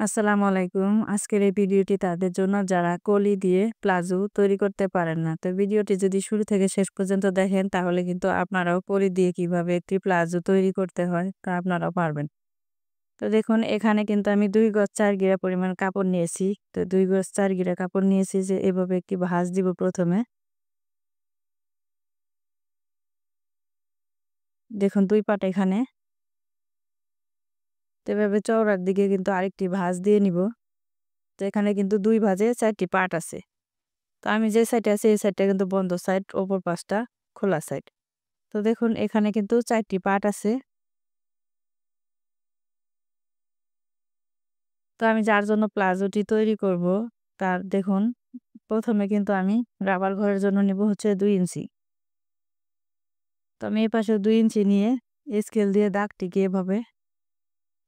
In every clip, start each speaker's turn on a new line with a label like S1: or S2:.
S1: আসসালামু আলাইকুম। আজকের এই ভিডিওটি তাদের জন্য যারা কলি দিয়ে প্লাজো তৈরি করতে পারেন না। তো ভিডিওটি যদি শুরু থেকে শেষ পর্যন্ত দেখেন তাহলে কিন্তু আপনারাও কলি দিয়ে কিভাবে একটি প্লাজো তৈরি করতে হয় তা আপনারাও পারবেন। তো দেখুন এখানে কিন্তু আমি ২ গজ ৪ গিরা পরিমাণ কাপড় নিয়েছি। তো ২ গজ ৪ গিরা কাপড় নিয়েছি যে এভাবে একটি ভাঁজ দিব প্রথমে। দেখুন ২ পাট এখানে। তো এভাবে চওড়ার দিকে কিন্তু আরেকটি ভাঁজ দিয়ে নিব। তো এখানে কিন্তু ২ ভাঁজে ৪ টি পার্ট আছে। তো আমি যে সাইডে আছি এই সাইডটা কিন্তু বন্ধ সাইড, অপর পাশটা খোলা সাইড। তো দেখুন এখানে কিন্তু ৪ টি পার্ট আছে। তো আমি যার জন্য প্লাজোটি তৈরি করব তার দেখুন প্রথমে কিন্তু আমি রাবার ঘরের জন্য নিব হচ্ছে ২ ইঞ্চি। তো আমি এই পাশে ২ ইঞ্চি নিয়ে স্কেল দিয়ে দাগটিকে এভাবে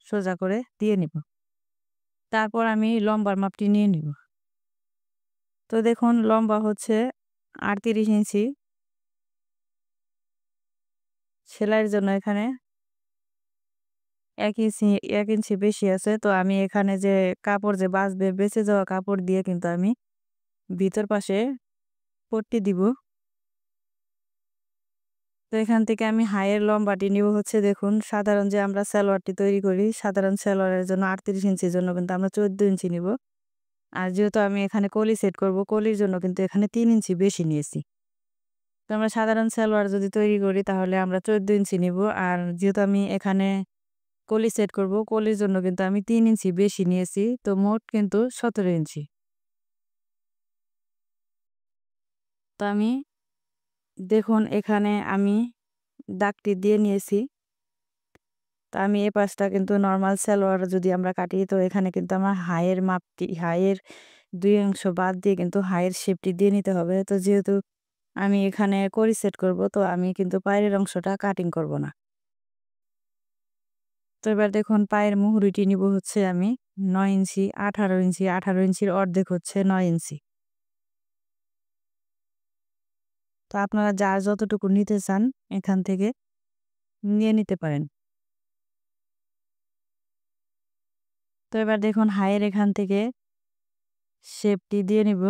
S1: সোজা করে দিয়ে নিব। তারপর আমি লম্বার মাপটি নিয়ে নিব। তো দেখুন লম্বা হচ্ছে ৩৮ ইঞ্চি। সেলাইয়ের জন্য এখানে ১ ইঞ্চি ১ ইঞ্চি বেশি আছে। তো আমি এখানে যে কাপড় যে বাঁচবে বেঁচে যাওয়া কাপড় দিয়ে কিন্তু আমি ভিতর পাশে পট্টি দিব। তো এখান থেকে আমি হাইয়ের লম্বাটি নিব হচ্ছে দেখুন সাধারণ যে আমরা সালোয়ারটি তৈরি করি সাধারণ সালোয়ারের জন্য ৩৮ ইঞ্চির জন্য কিন্তু আমরা ১৪ ইঞ্চি নিব। আর যেহেতু আমি এখানে কলি সেট করব কলির জন্য কিন্তু এখানে ৩ ইঞ্চি বেশি নিয়েছি। তো আমরা সাধারণ সালোয়ার যদি তৈরি করি তাহলে আমরা ১৪ ইঞ্চি নিব। আর যেহেতু আমি এখানে কলি সেট করব কলির জন্য কিন্তু আমি ৩ ইঞ্চি বেশি নিয়েছি। তো মোট কিন্তু ১৭ ইঞ্চি। তো আমি দেখুন এখানে আমি দাগটি দিয়ে নিয়েছি। তো আমি এই পাশটা কিন্তু নরমাল সালোয়ার যদি আমরা কাটি তো এখানে কিন্তু আমার হাইয়ের মাপটি হাইয়ের ২ অংশ বাদ দিয়ে কিন্তু হাইয়ের শেপটি দিয়ে নিতে হবে। তো যেহেতু আমি এখানে কড়ি সেট করব তো আমি কিন্তু পায়ের অংশটা কাটিং করব না। তো এবার দেখুন পায়ের মুহুরিটি নিব হচ্ছে আমি ৯ ইঞ্চি, ১৮ ইঞ্চি, ১৮ ইঞ্চির অর্ধেক হচ্ছে ৯ ইঞ্চি। তো আপনারা যার যতটুকু নিতে চান এখান থেকে নিয়ে নিতে পারেন। তো এবার দেখুন হাইয়ের এখান থেকে শেপটি দিয়ে নিব।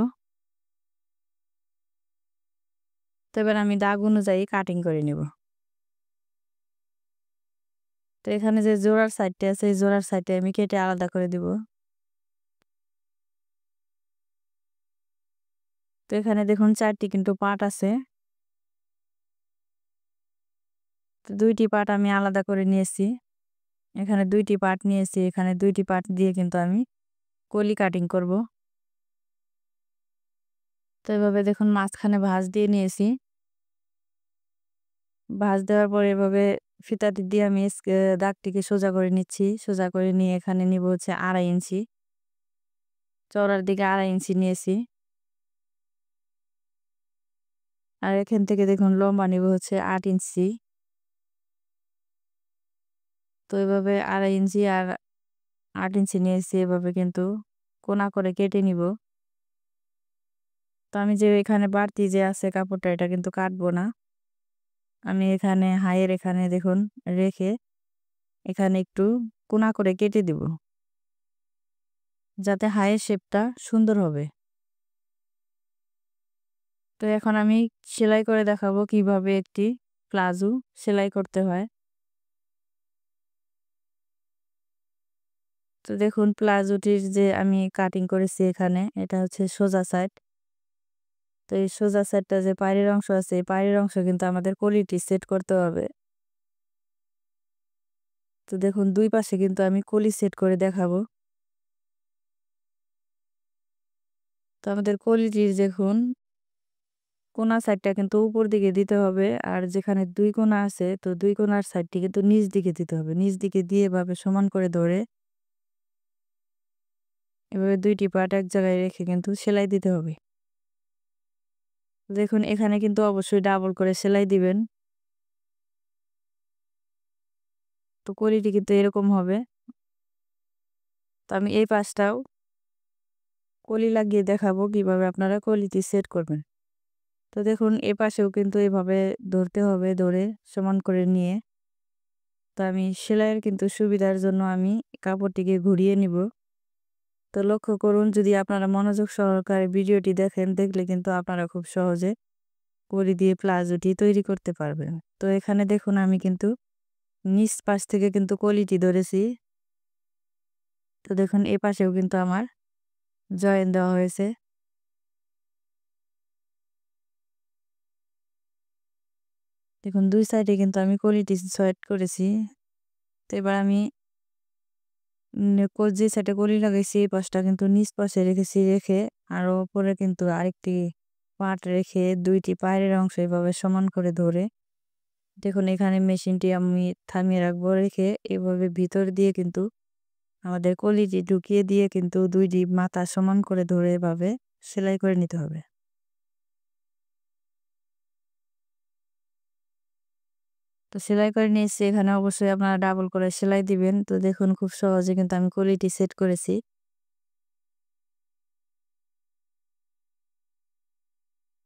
S1: তো এবার আমি দাগ অনুযায়ী কাটিং করে নিব। তো এখানে যে জোড়ার সাইডটা আছে এই জোড়ার সাইডটা আমি কেটে আলাদা করে দিব। তো এখানে দেখুন ৪ টি কিন্তু পার্ট আছে। তো ২ টি পার্ট আমি আলাদা করে নিয়েছি। এখানে ২ টি পার্ট নিয়েছি। এখানে ২ টি পার্ট দিয়ে কিন্তু আমি কলি কাটিং করব। তো এভাবে দেখুন মাঝখানে ভাঁজ দিয়ে নিয়েছি। ভাঁজ দেওয়ার পরে এভাবে ফিতাটি দিয়ে আমি দাগটিকে সোজা করে নিচ্ছি। সোজা করে নিয়ে এখানে নিব হচ্ছে ২.৫ ইঞ্চি। চওড়ার দিকে ২.৫ ইঞ্চি নিয়েছি। আর এখান থেকে দেখুন লম্বা নিব হচ্ছে ৮ ইঞ্চি। তো এভাবে ২.৫ ইঞ্চি আর ৮ ইঞ্চি নিয়েছি এভাবে কিন্তু কোনা করে কেটে নিব। তো আমি যে এখানে বাড়তি যে আছে কাপড়টা এটা কিন্তু কাটবো না। আমি এখানে হাইয়ের এখানে দেখুন রেখে এখানে একটু কোনা করে কেটে দিব। যাতে হাইয়ের শেপটা সুন্দর হবে। তো এখন আমি সেলাই করে দেখাবো কিভাবে একটি প্লাজো সেলাই করতে হয়। তো দেখুন প্লাজোটির যে আমি কাটিং করেছি এখানে এটা হচ্ছে সোজা সাইড। তো এই সোজা সাইডটা যে পায়ের অংশ আছে এই পায়ের অংশ কিন্তু আমাদের কলিটি সেট করতে হবে। তো দেখুন ২ পাশে কিন্তু আমি কলি সেট করে দেখাবো। তো আমাদের কলিটির দেখুন কোনা সাইডটা কিন্তু উপর দিকে দিতে হবে আর যেখানে ২ কোনা আছে তো ২ কোনার সাইডটি কিন্তু নিচ দিকে দিতে হবে। নিচ দিকে দিয়ে এভাবে সমান করে ধরে এভাবে ২ টি পার্ট এক জায়গায় রেখে কিন্তু সেলাই দিতে হবে। দেখুন এখানে কিন্তু অবশ্যই ডাবল করে সেলাই দিবেন। তো কলিটি কিন্তু এরকম হবে। তো আমি এই পাশটাও কলি লাগিয়ে দেখাবো কিভাবে আপনারা কলিটি সেট করবেন। তো দেখুন এ পাশেও কিন্তু এভাবে ধরতে হবে ধরে সমান করে নিয়ে তো আমি সেলাইয়ের কিন্তু সুবিধার জন্য আমি কাপড়টিকে ঘুরিয়ে নিব। তো লক্ষ্য করুন, যদি আপনারা মনোযোগ সহকারে ভিডিওটি দেখেন, দেখলে কিন্তু আপনারা খুব সহজে কলি দিয়ে প্লাজোটি তৈরি করতে পারবেন। তো এখানে দেখুন আমি কিন্তু নিচ পাশ থেকে কিন্তু কলিটি ধরেছি। তো দেখুন এ পাশেও কিন্তু আমার জয়েন দেওয়া হয়েছে। দেখুন ২ সাইডে কিন্তু আমি কলিটি জয়েন্ট করেছি। তো এবার আমি যে সাইডে কলি লাগাইছি এই পাশটা কিন্তু নিচ পাশে রেখেছি, রেখে আরো উপরে কিন্তু আরেকটি পার্ট রেখে ২ টি পায়ের অংশ এভাবে সমান করে ধরে দেখুন এখানে মেশিনটি আমি থামিয়ে রাখবো, রেখে এভাবে ভিতর দিয়ে কিন্তু আমাদের কলিটি ঢুকিয়ে দিয়ে কিন্তু ২ টি মাথা সমান করে ধরে এভাবে সেলাই করে নিতে হবে। তো সেলাই করে নিয়েছি, এখানে অবশ্যই আপনারা ডাবল করে সেলাই দিবেন। তো দেখুন খুব সহজে কিন্তু আমি কলিটি সেট করেছি।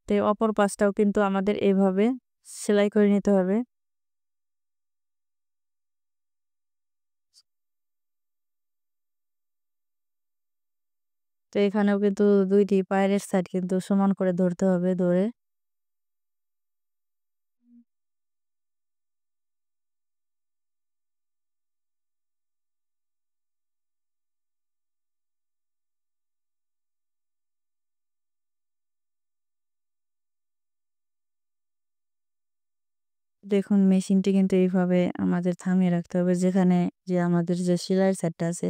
S1: তো অপর পাশটাও কিন্তু আমাদের এভাবে সেলাই করে নিতে হবে। তো এখানেও কিন্তু ২ টি পায়ের সাইড কিন্তু সমান করে ধরতে হবে, ধরে দেখুন মেশিনটি কিন্তু এইভাবে আমাদের থামিয়ে রাখতে হবে। যেখানে যে আমাদের যে সেলাইয়ের সাইডটা আছে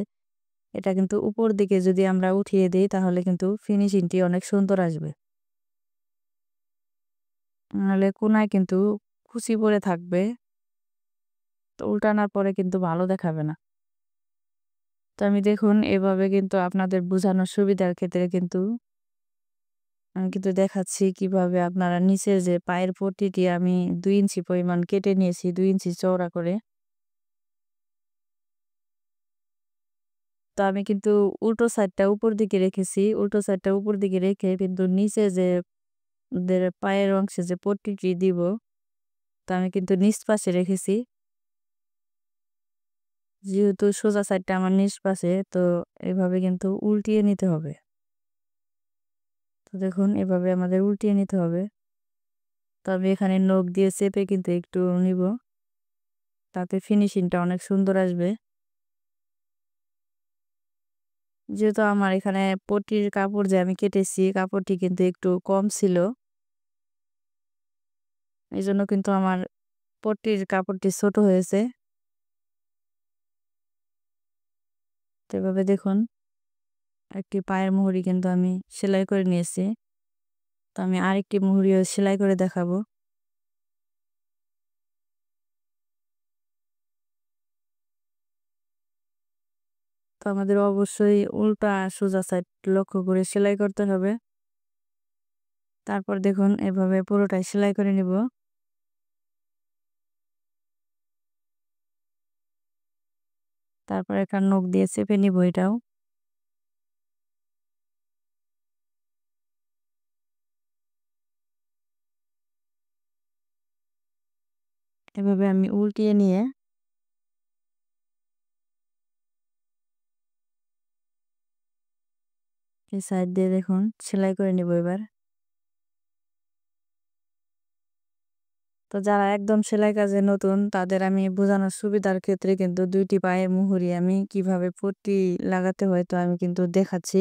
S1: এটা কিন্তু উপর দিকে যদি আমরা উঠিয়ে দেই তাহলে কিন্তু ফিনিশিংটি অনেক সুন্দর আসবে। নাহলে কোনায় কিন্তু কুচি পড়ে থাকবে। তো উল্টানোর পরে কিন্তু ভালো দেখাবে না। তো আমি দেখুন এভাবে কিন্তু আপনাদের বোঝানোর সুবিধার ক্ষেত্রে কিন্তু আমি কিন্তু দেখাচ্ছি কিভাবে আপনারা নিচের যে পায়ের পট্টিটি আমি ২ ইঞ্চি পরিমাণ কেটে নিয়েছি, ২ ইঞ্চি চওড়া করে। তো আমি কিন্তু উল্টো সাইডটা উপর দিকে রেখেছি। উল্টো সাইডটা উপর দিকে রেখে কিন্তু নিচে যে পায়ের অংশে যে পট্টিটি দিব, তো আমি কিন্তু নিচ পাশে রেখেছি। যেহেতু সোজা সাইডটা আমার নিচ পাশে, তো এভাবে কিন্তু উল্টিয়ে নিতে হবে। তো দেখুন এভাবে আমাদের উল্টিয়ে নিতে হবে। তো আমি এখানে নখ দিয়ে চেপে কিন্তু একটু নিব। তাতে ফিনিশিংটা অনেক সুন্দর আসবে। যেহেতু আমার এখানে পট্টির কাপড় যে আমি কেটেছি, কাপড়টি কিন্তু একটু কম ছিল। এজন্য কিন্তু আমার পট্টির কাপড়টি ছোট হয়েছে। তো এভাবে দেখুন একটি পায়ের মুহুরি কিন্তু আমি সেলাই করে নিয়েছি। তো আমি আরেকটি মুহুরিও সেলাই করে দেখাবো। তো আমাদের অবশ্যই উল্টা সোজা সাইড লক্ষ্য করে সেলাই করতে হবে। তারপর দেখুন এভাবে পুরোটাই সেলাই করে নিব। তারপর একটা নখ দিয়ে চেপে নিব এটাও। এভাবে আমি উল্টিয়ে নিয়ে এই সাইড দিয়ে দেখুন সেলাই করে নিব এবার। তো যারা একদম সেলাই কাজে নতুন তাদের আমি বোঝানোর সুবিধার ক্ষেত্রে কিন্তু ২ টি পায়ের মুহুরি আমি কিভাবে পট্টি লাগাতে হয় তো আমি কিন্তু দেখাচ্ছি।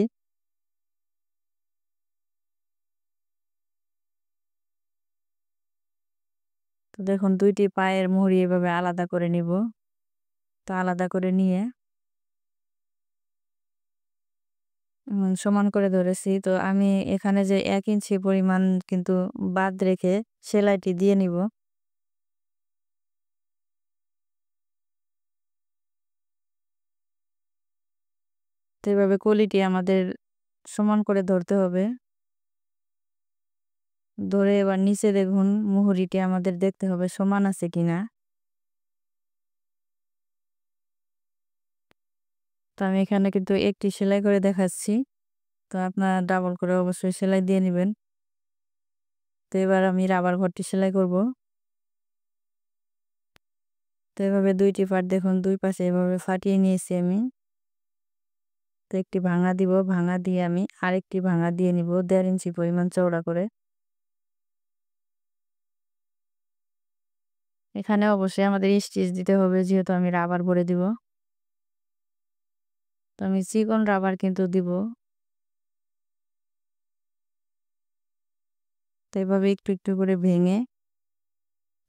S1: তো দেখুন ২ টি পায়ের মুহুরি এভাবে আলাদা করে নিব। তো আলাদা করে নিয়ে সমান করে ধরেছি। তো আমি এখানে যে ১ ইঞ্চি পরিমাণ কিন্তু বাদ রেখে সেলাইটি দিয়ে নিব। তো এভাবে কলিটি আমাদের সমান করে ধরতে হবে। ধরে এবার নিচে দেখুন মুহুরিটি আমাদের দেখতে হবে সমান আছে কিনা। তো আমি এখানে কিন্তু একটি সেলাই করে দেখাচ্ছি। তো আপনারা ডাবল করে অবশ্যই সেলাই দিয়ে নিবেন। তো এবার আমি রাবার ঘরটি সেলাই করব। তো এভাবে ২ টি পার্ট দেখুন ২ পাশে এভাবে ফাটিয়ে নিয়েছি আমি। তো একটি ভাঙা দিব, ভাঙা দিয়ে আমি আরেকটি ভাঙা দিয়ে নিব ১.৫ ইঞ্চি পরিমাণ চওড়া করে। এখানে অবশ্যই আমাদের স্টিচ দিতে হবে যেহেতু আমি রাবার ভরে দিব। তো আমি চিকন রাবার কিন্তু দিব। তো এভাবে একটু, একটু করে ভেঙে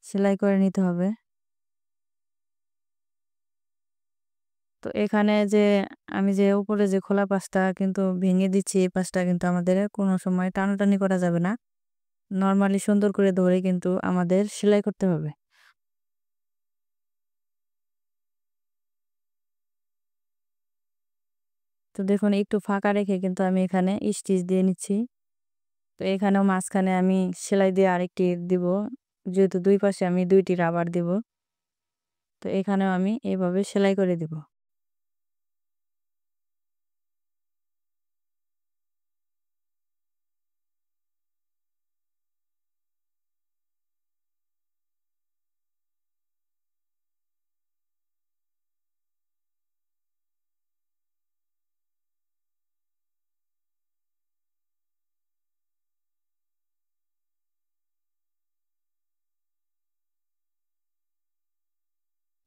S1: সেলাই করে নিতে হবে। তো এখানে যে আমি যে উপরে যে খোলা পাশটা কিন্তু ভেঙে দিচ্ছি, এই পাশটা কিন্তু আমাদের কোনো সময় টানাটানি করা যাবে না। নরমালি সুন্দর করে ধরে কিন্তু আমাদের সেলাই করতে হবে। তো দেখুন একটু ফাঁকা রেখে কিন্তু আমি এখানে স্টিচ দিয়ে নিচ্ছি। তো এখানেও মাঝখানে আমি সেলাই দিয়ে আরেকটি দিব। যেহেতু ২ পাশে আমি ২ টি রাবার দিব। তো এখানেও আমি এভাবে সেলাই করে দিব।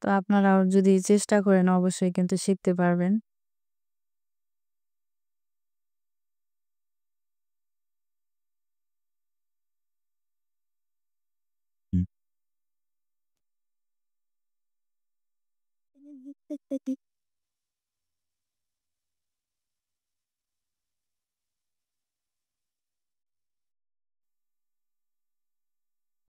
S1: তো আপনারাও যদি চেষ্টা করেন অবশ্যই কিন্তু শিখতে পারবেন।